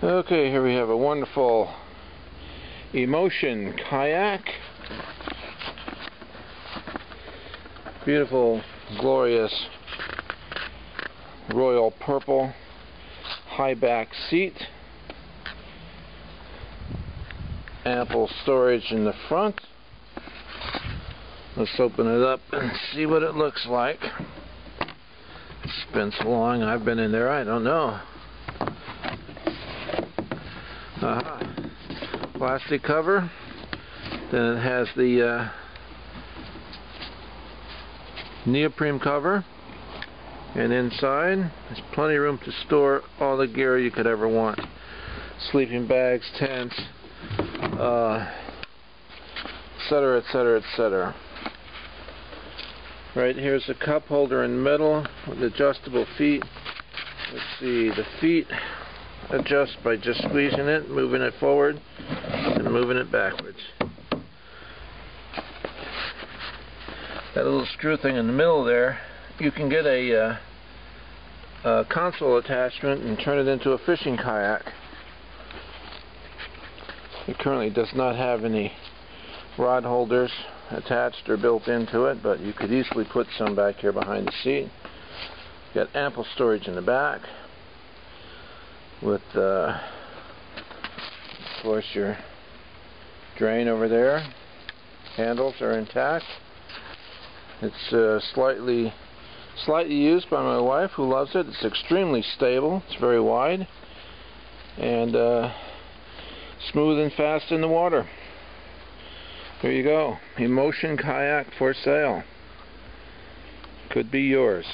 Okay, here we have a wonderful Emotion kayak. Beautiful, glorious, royal purple high back seat. Ample storage in the front. Let's open it up and see what it looks like. It's been so long I've been in there, I don't know. Plastic cover. Then it has the neoprene cover. And inside, there's plenty of room to store all the gear you could ever want. Sleeping bags, tents, etc., etc., etc. Right here's a cup holder in the middle with adjustable feet. Let's see, the feet adjust by just squeezing it, moving it forward, and moving it backwards. That little screw thing in the middle there, you can get a console attachment and turn it into a fishing kayak. It currently does not have any rod holders attached or built into it, but you could easily put some back here behind the seat. Got ample storage in the back with of course your drain over there. Handles are intact. It's slightly used by my wife, who loves it. It's extremely stable. It's very wide and smooth and fast in the water. There you go. Emotion kayak for sale. Could be yours.